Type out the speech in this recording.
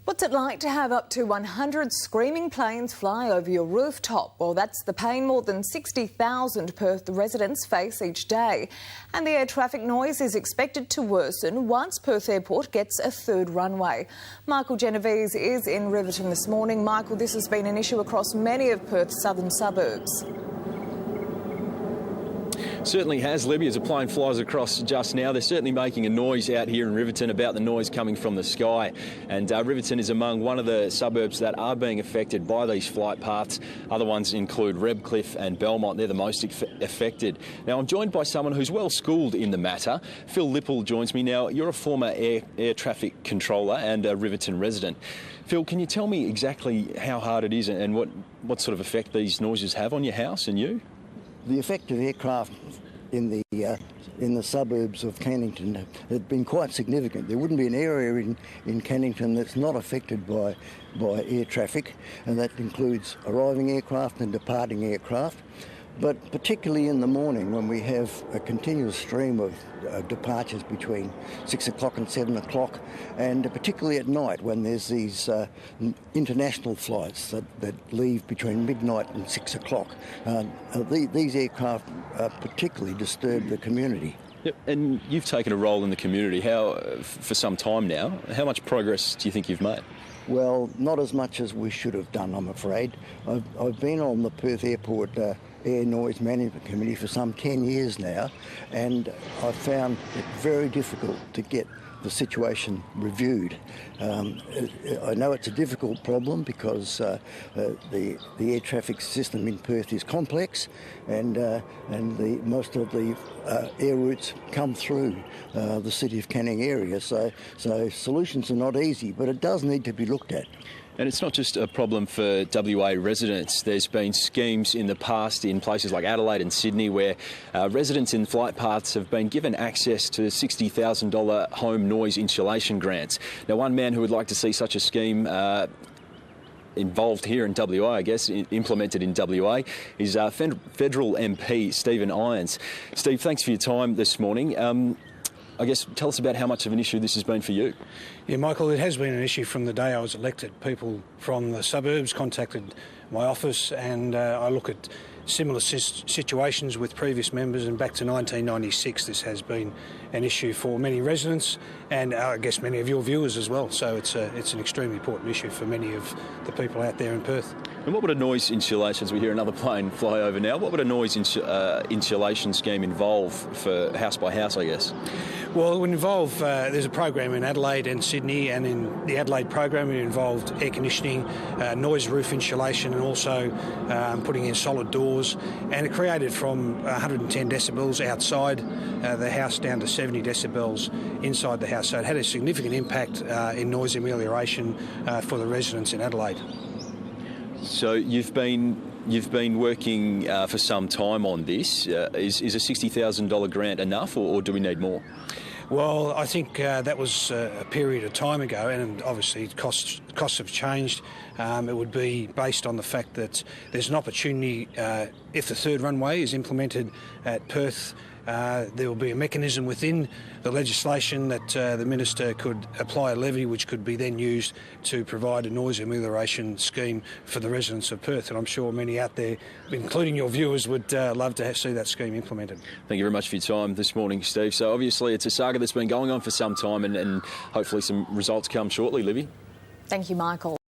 What's it like to have up to 100 screaming planes fly over your rooftop? Well, that's the pain more than 60,000 Perth residents face each day. And the air traffic noise is expected to worsen once Perth Airport gets a third runway. Michael Genovese is in Riverton this morning. Michael, this has been an issue across many of Perth's southern suburbs. Certainly has, Libby. As a plane flies across just now, they're certainly making a noise out here in Riverton about the noise coming from the sky. And Riverton is among one of the suburbs that are being affected by these flight paths. Other ones include Redcliffe and Belmont. They're the most affected. Now, I'm joined by someone who's well schooled in the matter. Phil Lipple joins me now. You're a former air traffic controller and a Riverton resident. Phil, can you tell me exactly how hard it is and what sort of effect these noises have on your house and you? The effect of aircraft in the suburbs of Cannington has been quite significant. There wouldn't be an area in Cannington that's not affected by air traffic, and that includes arriving aircraft and departing aircraft. But particularly in the morning, when we have a continuous stream of departures between 6 o'clock and 7 o'clock, and particularly at night when there's these international flights that leave between midnight and 6 o'clock, these aircraft particularly disturb the community. Yep. And you've taken a role in the community for some time now. How much progress do you think you've made? Well, not as much as we should have done, I'm afraid. I've been on the Perth Airport Air Noise Management Committee for some 10 years now, and I've found it very difficult to get the situation reviewed. I know it's a difficult problem because the air traffic system in Perth is complex, and most of the air routes come through the City of Canning area. So solutions are not easy, but it does need to be looked at. And it's not just a problem for WA residents. There's been schemes in the past in places like Adelaide and Sydney where residents in flight paths have been given access to $60,000 home noise insulation grants. Now, one man who would like to see such a scheme involved here in WA, I guess, implemented in WA, is federal MP Stephen Irons. Steve, thanks for your time this morning. I guess tell us about how much of an issue this has been for you. Yeah, Michael, it has been an issue from the day I was elected. People from the suburbs contacted my office, and I look at similar situations with previous members, and back to 1996 this has been an issue for many residents and I guess many of your viewers as well. So it's an extremely important issue for many of the people out there in Perth. And what would a noise insulation, as we hear another plane fly over now, what would a noise insulation scheme involve for house by house, I guess? Well, it would involve, there's a program in Adelaide and Sydney, and in the Adelaide program it involved air conditioning, noise roof insulation, and also putting in solid doors, and it created from 110 decibels outside the house down to 70 decibels inside the house. So it had a significant impact in noise amelioration for the residents in Adelaide. So you've been working for some time on this. Is a $60,000 grant enough, or do we need more? Well, I think that was a period of time ago, and obviously costs have changed. It would be based on the fact that there's an opportunity, if the third runway is implemented at Perth, there will be a mechanism within the legislation that the Minister could apply a levy which could be then used to provide a noise amelioration scheme for the residents of Perth. And I'm sure many out there, including your viewers, would love to see that scheme implemented. Thank you very much for your time this morning, Steve. So obviously it's a saga that's been going on for some time, and hopefully some results come shortly, Libby. Thank you, Michael.